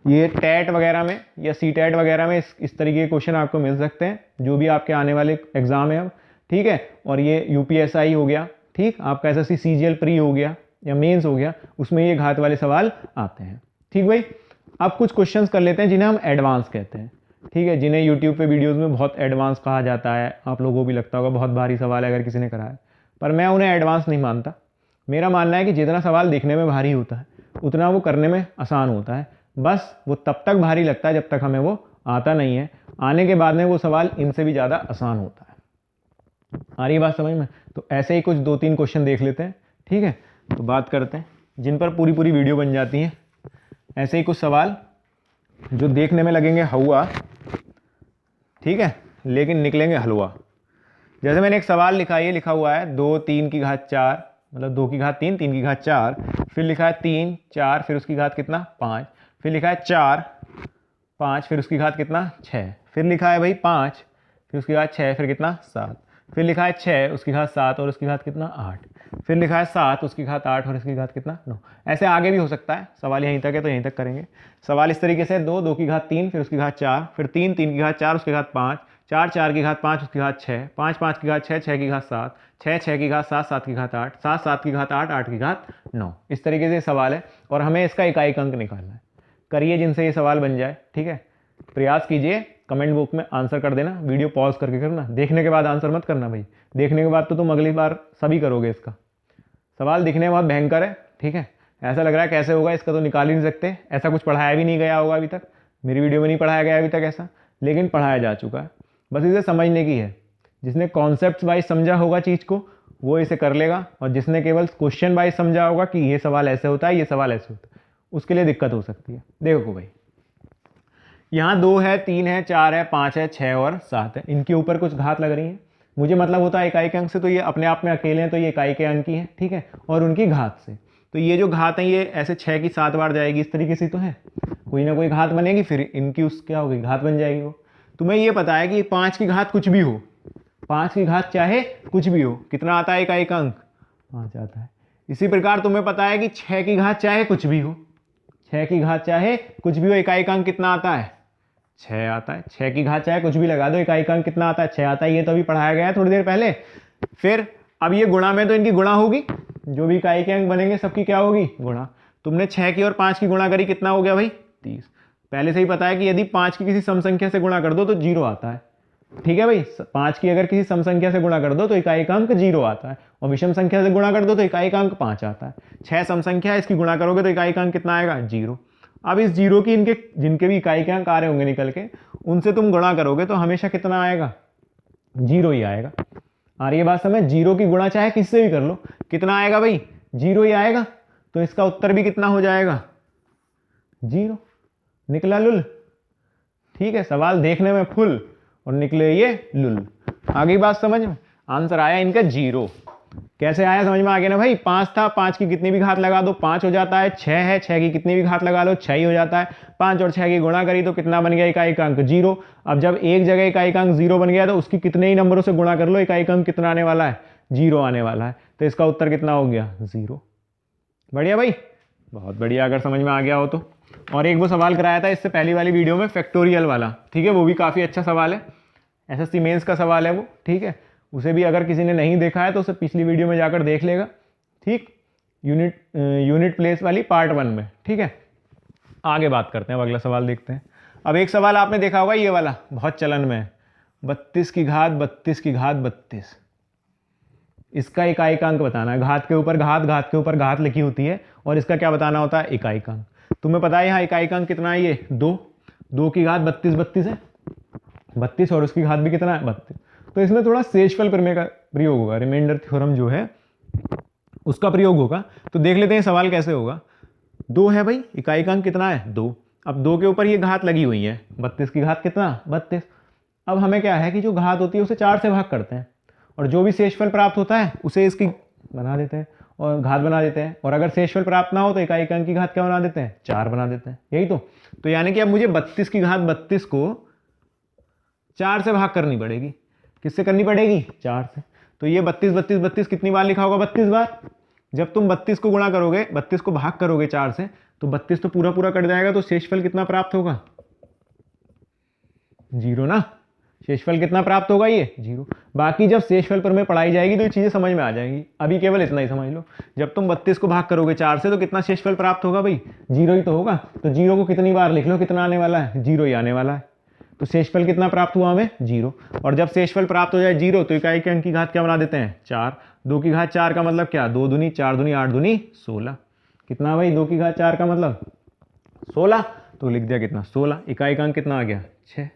ये टैट वगैरह में या सी टैट वगैरह में इस तरीके के क्वेश्चन आपको मिल सकते हैं, जो भी आपके आने वाले एग्जाम है अब। ठीक है, और ये यूपीएसआई हो गया, ठीक, आपका एसएससी सीजीएल प्री हो गया या मेंस हो गया, उसमें ये घात वाले सवाल आते हैं। ठीक भाई, अब कुछ क्वेश्चंस कर लेते हैं जिन्हें हम एडवांस कहते हैं। ठीक है, जिन्हें यूट्यूब पे वीडियोस में बहुत एडवांस कहा जाता है, आप लोगों को भी लगता होगा बहुत भारी सवाल है अगर किसी ने करा है, पर मैं उन्हें एडवांस नहीं मानता। मेरा मानना है कि जितना सवाल देखने में भारी होता है उतना वो करने में आसान होता है, बस वो तब तक भारी लगता है जब तक हमें वो आता नहीं है, आने के बाद में वो सवाल इनसे भी ज़्यादा आसान होता है। आ रही बात समझ में, तो ऐसे ही कुछ 2-3 क्वेश्चन देख लेते हैं। ठीक है, तो बात करते हैं जिन पर पूरी वीडियो बन जाती है। ऐसे ही कुछ सवाल जो देखने में लगेंगे हवा, ठीक है, लेकिन निकलेंगे हलवा। जैसे मैंने एक सवाल लिखा, ये लिखा हुआ है 2 3 की घात 4, मतलब 2 की घात 3 3 की घात 4, फिर लिखा है 3 4, फिर उसकी घात कितना 5, फिर लिखा है 4 5, फिर उसकी घात कितना 6, फिर लिखा है भाई 5, फिर उसकी घात 6, फिर कितना 7, फिर लिखा है 6 उसकी घात 7 और उसकी घात कितना 8। फिर लिखा है 7, उसकी घात 8 और इसकी घात कितना 9। ऐसे आगे भी हो सकता है, सवाल यहीं तक है तो यहीं तक करेंगे। सवाल इस तरीके से 2, 2 की घात 3, फिर उसकी घात 4, फिर 3, 3 की घात 4, उसकी घात 5, 4, 4 की घात 5, उसकी घात 6, 5, 5 की घात 6, 6 की घात 7, 6, 6 की घात 7, 7 की घात 8, 7, 7 की घात 8, 8 की घात 9। इस तरीके से सवाल है और हमें इसका इकाई अंक निकालना है। करिए जिनसे ये सवाल बन जाए, ठीक है। प्रयास कीजिए, कमेंट बॉक्स में आंसर कर देना, वीडियो पॉज करके करना, देखने के बाद आंसर मत करना भाई, देखने के बाद तो तुम अगली बार सभी करोगे। इसका सवाल दिखने में बहुत भयंकर है, ठीक है, ऐसा लग रहा है कैसे होगा, इसका तो निकाल ही नहीं सकते, ऐसा कुछ पढ़ाया भी नहीं गया होगा अभी तक, मेरी वीडियो में नहीं पढ़ाया गया अभी तक ऐसा, लेकिन पढ़ाया जा चुका है, बस इसे समझने की है। जिसने कॉन्सेप्ट वाइज समझा होगा चीज़ को वो इसे कर लेगा, और जिसने केवल क्वेश्चन वाइज समझा होगा कि ये सवाल ऐसे होता है, ये सवाल ऐसे होता है, उसके लिए दिक्कत हो सकती है। देखो भाई, यहाँ 2 है, 3 है, 4 है, 5 है, 6 और 7 है, इनके ऊपर कुछ घात लग रही है। मुझे मतलब होता है इकाई के अंक से, तो ये अपने आप में अकेले हैं तो ये इकाई के अंक ही है, ठीक है, और उनकी घात से, तो ये जो घात है ये ऐसे 6 की 7 बार जाएगी, इस तरीके से तो है, कोई ना कोई घात बनेगी, फिर इनकी उस क्या होगी, घात बन जाएगी वो। तुम्हें ये पता है कि 5 की घात कुछ भी हो, 5 की घात चाहे कुछ भी हो, कितना आता है इकाई का अंक, 5 आता है। इसी प्रकार तुम्हें पता है कि 6 की घात चाहे कुछ भी हो, 6 की घात चाहे कुछ भी हो, इकाई का अंक कितना आता है, 6 आता है। 6 की घात चाहे कुछ भी लगा दो, इकाई का अंक कितना आता है, 6 आता है। ये तो अभी पढ़ाया गया है थोड़ी देर पहले। फिर अब ये गुणा में, तो इनकी गुणा होगी, जो भी इकाई के अंक बनेंगे सबकी क्या होगी, गुणा। तुमने 6 की और 5 की गुणा करी, कितना हो गया भाई, 30। पहले से ही पता है कि यदि 5 की किसी सम संख्या से गुणा कर दो तो 0 आता है, ठीक है भाई। 5 की अगर किसी सम संख्या से गुणा कर दो तो इकाई का अंक 0 आता है, और विषम संख्या से गुणा कर दो तो इकाई का अंक 5 आता है। 6 सम संख्या है, इसकी गुणा करोगे तो इकाई का अंक कितना आएगा, 0। अब इस 0 की इनके जिनके भी इकाई के अंक आ रहे होंगे निकल के, उनसे तुम गुणा करोगे तो हमेशा कितना आएगा, 0 ही आएगा। आ रही है बात समझ, 0 की गुणा चाहे किससे भी कर लो, कितना आएगा भाई, 0 ही आएगा। तो इसका उत्तर भी कितना हो जाएगा, 0। निकला लुल, ठीक है। सवाल देखने में फुल और निकले ये लुल। आगे बात समझ में, आंसर आया इनका 0। कैसे आया समझ में आ गया ना भाई। 5 था, 5 की कितनी भी घात लगा दो 5 हो जाता है। 6 है, 6 की कितनी भी घात लगा लो 6 ही हो जाता है। 5 और 6 की गुणा करी तो कितना बन गया, इकाई का अंक 0। अब जब एक जगह इकाई का अंक 0 बन गया तो उसकी कितने ही नंबरों से गुणा कर लो, इकाई का अंक कितना आने वाला है, 0 आने वाला है। तो इसका उत्तर कितना हो गया, 0। बढ़िया भाई, बहुत बढ़िया अगर समझ में आ गया हो तो। और एक वो सवाल कराया था इससे पहली वाली वीडियो में, फैक्टोरियल वाला, ठीक है, वो भी काफ़ी अच्छा सवाल है, एसएससी मेंस का सवाल है वो, ठीक है। उसे भी अगर किसी ने नहीं देखा है तो उसे पिछली वीडियो में जाकर देख लेगा, ठीक। यूनिट प्लेस वाली पार्ट 1 में, ठीक है। आगे बात करते हैं, अब अगला सवाल देखते हैं। अब एक सवाल आपने देखा होगा, ये वाला बहुत चलन में है, 32 की घात 32 की घात 32। इसका इकाई का अंक बताना है। घात के ऊपर घात, घात के ऊपर घात लिखी होती है, और इसका क्या बताना होता है, इकाई का अंक। तुम्हें पता है यहाँ इकाई का अंक कितना है, ये 2, 2 की घात 32 32 है, 32 और उसकी घात भी कितना है, 32। तो इसमें थोड़ा शेषफल प्रमेय का प्रयोग होगा, रिमाइंडर थ्योरम जो है उसका प्रयोग होगा। तो देख लेते हैं सवाल कैसे होगा। 2 है भाई, इकाई का अंक कितना है, 2। अब 2 के ऊपर ये घात लगी हुई है, 32 की घात कितना, 32। अब हमें क्या है कि जो घात होती है उसे 4 से भाग करते हैं, और जो भी शेषफल प्राप्त होता है उसे इसकी बना देते हैं और घात बना देते हैं, और अगर शेषफल प्राप्त ना हो तो इकाई का अंक की घात क्या बना देते हैं, 4 बना देते हैं, यही तो यानी कि अब मुझे 32 की घात 32 को 4 से भाग करनी पड़ेगी। किससे करनी पड़ेगी, 4 से। तो ये 32 32 32 कितनी बार लिखा होगा, 32 बार। जब तुम 32 को गुणा करोगे, 32 को भाग करोगे 4 से, तो 32 तो पूरा पूरा कट जाएगा, तो शेषफल कितना प्राप्त होगा, 0 ना। शेषफल कितना प्राप्त होगा, ये 0। बाकी जब शेषफल पर में पढ़ाई जाएगी तो ये चीज़ें समझ में आ जाएंगी। अभी केवल इतना ही समझ लो, जब तुम 32 को भाग करोगे 4 से तो कितना शेषफल प्राप्त होगा भाई, 0 ही तो होगा। तो 0 को कितनी बार लिख लो, कितना आने वाला है, 0 ही आने वाला है। तो शेषफल कितना प्राप्त हुआ हमें, 0। और जब शेषफल प्राप्त हो जाए 0 तो इकाई के अंक की घात क्या बना देते हैं, 4। 2 की घात 4 का मतलब क्या, 2 दूनी 4 दूनी 8 दूनी 16। कितना भाई, 2 की घात 4 का मतलब 16। तो लिख दिया कितना, 16। इकाई का अंक कितना आ गया, 6।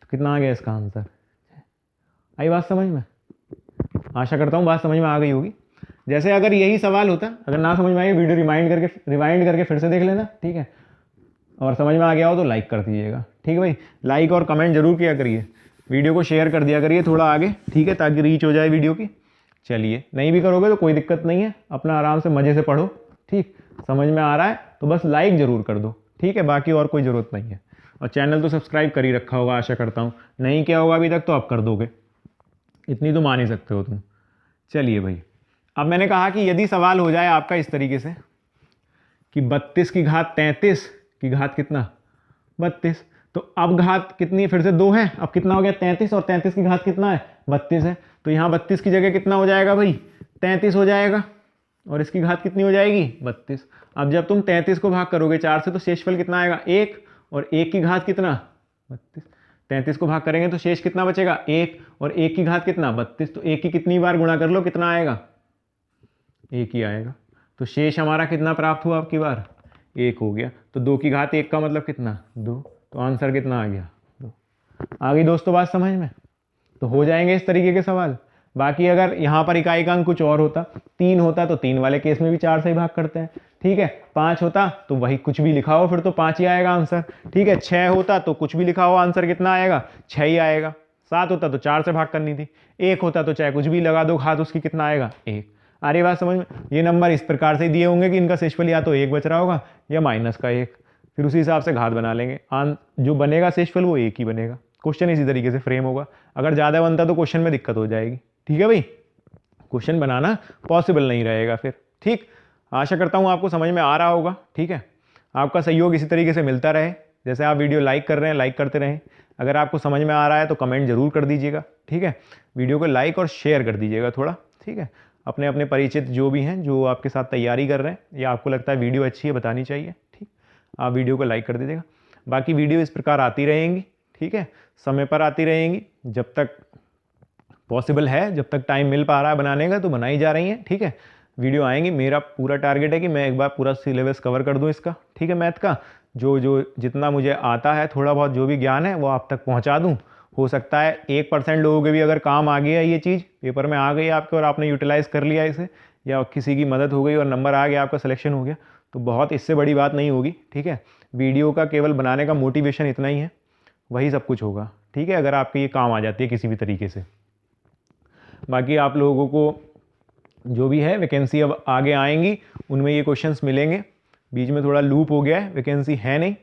तो कितना आ गया इसका आंसर। आई बात समझ में, आशा करता हूँ बात समझ में आ गई होगी। जैसे अगर यही सवाल होता, अगर ना समझ में आई वीडियो रिवाइंड करके फिर से देख लेना, ठीक है। और समझ में आ गया हो तो लाइक कर दीजिएगा, ठीक है भाई। लाइक और कमेंट जरूर किया करिए, वीडियो को शेयर कर दिया करिए थोड़ा आगे, ठीक है, ताकि रीच हो जाए वीडियो की। चलिए, नहीं भी करोगे तो कोई दिक्कत नहीं है, अपना आराम से मज़े से पढ़ो, ठीक। समझ में आ रहा है तो बस लाइक ज़रूर कर दो, ठीक है, बाकी और कोई ज़रूरत नहीं है। और चैनल तो सब्सक्राइब कर ही रखा होगा आशा करता हूँ, नहीं किया होगा अभी तक तो आप कर दोगे, इतनी तो मान ही सकते हो तुम। चलिए भाई, अब मैंने कहा कि यदि सवाल हो जाए आपका इस तरीके से कि 32 की घात 33 की घात कितना 32, तो अब घात कितनी है, फिर से 2 है, अब कितना हो गया 33, और 33 की घात कितना है 32 है, तो यहाँ 32 की जगह कितना हो जाएगा भाई 33 हो जाएगा, और इसकी घात कितनी हो जाएगी 32। अब जब तुम 33 को भाग करोगे 4 से तो शेषफल कितना आएगा 1, और 1 की घात कितना 32। 33 को भाग करेंगे तो शेष कितना बचेगा 1, और 1 की घात कितना 32, तो 1 की कितनी बार गुणा कर लो कितना आएगा 1 ही आएगा। तो शेष हमारा कितना प्राप्त हुआ आपकी बार 1 हो गया। तो 2 की घात 1 का मतलब कितना 2, तो आंसर कितना आ गया 2। आ गई दोस्तों बात समझ में? तो हो जाएंगे इस तरीके के सवाल। बाकी अगर यहाँ पर इकाई का अंक कुछ और होता, 3 होता तो 3 वाले केस में भी 4 से ही भाग करते हैं, ठीक है। 5 होता तो वही कुछ भी लिखा हो फिर तो 5 ही आएगा आंसर, ठीक है। 6 होता तो कुछ भी लिखा हो आंसर कितना आएगा 6 ही आएगा। 7 होता तो 4 से भाग करनी थी। 1 होता तो चाहे कुछ भी लगा दो घात उसकी कितना आएगा 1। आ रही बात समझ में? ये नंबर इस प्रकार से दिए होंगे कि इनका शेषफल या तो 1 बच रहा होगा या माइनस का 1, फिर उसी हिसाब से घात बना लेंगे। जो बनेगा शेषफल वो 1 ही बनेगा। क्वेश्चन इसी तरीके से फ्रेम होगा। अगर ज़्यादा बनता तो क्वेश्चन में दिक्कत हो जाएगी, ठीक है भाई। क्वेश्चन बनाना पॉसिबल नहीं रहेगा फिर, ठीक। आशा करता हूँ आपको समझ में आ रहा होगा, ठीक है। आपका सहयोग इसी तरीके से मिलता रहे, जैसे आप वीडियो लाइक कर रहे हैं लाइक करते रहें। अगर आपको समझ में आ रहा है तो कमेंट जरूर कर दीजिएगा, ठीक है। वीडियो को लाइक और शेयर कर दीजिएगा थोड़ा, ठीक है। अपने अपने परिचित जो भी हैं जो आपके साथ तैयारी कर रहे हैं या आपको लगता है वीडियो अच्छी है बतानी चाहिए, ठीक, आप वीडियो को लाइक कर दीजिएगा। बाकी वीडियो इस प्रकार आती रहेंगी, ठीक है, समय पर आती रहेंगी, जब तक पॉसिबल है, जब तक टाइम मिल पा रहा है बनाने का तो बनाई जा रही हैं, ठीक है। वीडियो आएंगी। मेरा पूरा टारगेट है कि मैं एक बार पूरा सिलेबस कवर कर दूं इसका, ठीक है, मैथ का। जो जितना मुझे आता है थोड़ा बहुत जो भी ज्ञान है वो आप तक पहुंचा दूं। हो सकता है 1% लोगों के भी अगर काम आ गया ये चीज़, पेपर में आ गई आपके और आपने यूटिलाइज़ कर लिया इसे, या किसी की मदद हो गई और नंबर आ गया, आपका सिलेक्शन हो गया, तो बहुत इससे बड़ी बात नहीं होगी, ठीक है। वीडियो का केवल बनाने का मोटिवेशन इतना ही है, वही सब कुछ होगा, ठीक है, अगर आपके ये काम आ जाती है किसी भी तरीके से। बाकी आप लोगों को जो भी है वैकेंसी अब आगे आएंगी, उनमें ये क्वेश्चंस मिलेंगे। बीच में थोड़ा लूप हो गया है, वैकेंसी है नहीं।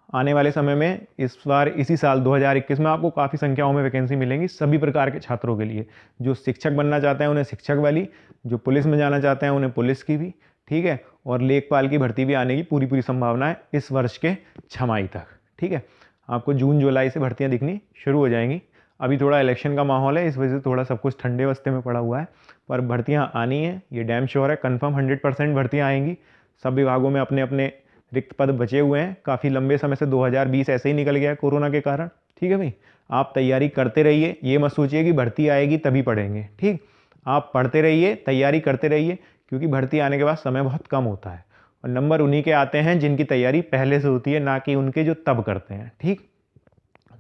आने वाले समय में इस बार इसी साल 2021 में आपको काफ़ी संख्याओं में वैकेंसी मिलेंगी सभी प्रकार के छात्रों के लिए। जो शिक्षक बनना चाहते हैं उन्हें शिक्षक वाली, जो पुलिस में जाना चाहते हैं उन्हें पुलिस की भी, ठीक है, और लेखपाल की भर्ती भी आने की पूरी संभावना है इस वर्ष के छमाही तक, ठीक है। आपको जून जुलाई से भर्तियाँ दिखनी शुरू हो जाएंगी। अभी थोड़ा इलेक्शन का माहौल है, इस वजह से थोड़ा सब कुछ ठंडे वस्ते में पड़ा हुआ है, पर भर्तियां आनी है, ये डैम श्योर है, कंफर्म 100% भर्तियां आएंगी। सब विभागों में अपने अपने रिक्त पद बचे हुए हैं। काफ़ी लंबे समय से 2020 ऐसे ही निकल गया है कोरोना के कारण, ठीक है भाई। आप तैयारी करते रहिए, ये मत सोचिए कि भर्ती आएगी तभी पढ़ेंगे, ठीक। आप पढ़ते रहिए, तैयारी करते रहिए, क्योंकि भर्ती आने के बाद समय बहुत कम होता है और नंबर उन्हीं के आते हैं जिनकी तैयारी पहले से होती है, ना कि उनके जो तब करते हैं, ठीक।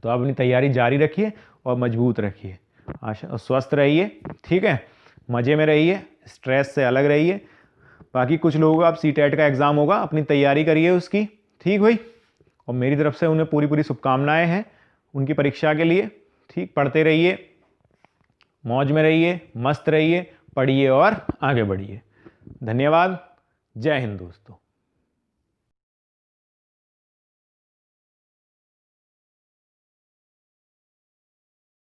तो आप अपनी तैयारी जारी रखिए और मजबूत रखिए, स्वस्थ रहिए, ठीक है, मज़े में रहिए, स्ट्रेस से अलग रहिए। बाकी कुछ लोगों का अब CTET का एग्ज़ाम होगा, अपनी तैयारी करिए उसकी, ठीक भाई। और मेरी तरफ से उन्हें पूरी शुभकामनाएं हैं उनकी परीक्षा के लिए, ठीक। पढ़ते रहिए, मौज में रहिए, मस्त रहिए, पढ़िए और आगे बढ़िए। धन्यवाद। जय हिंद दोस्तों।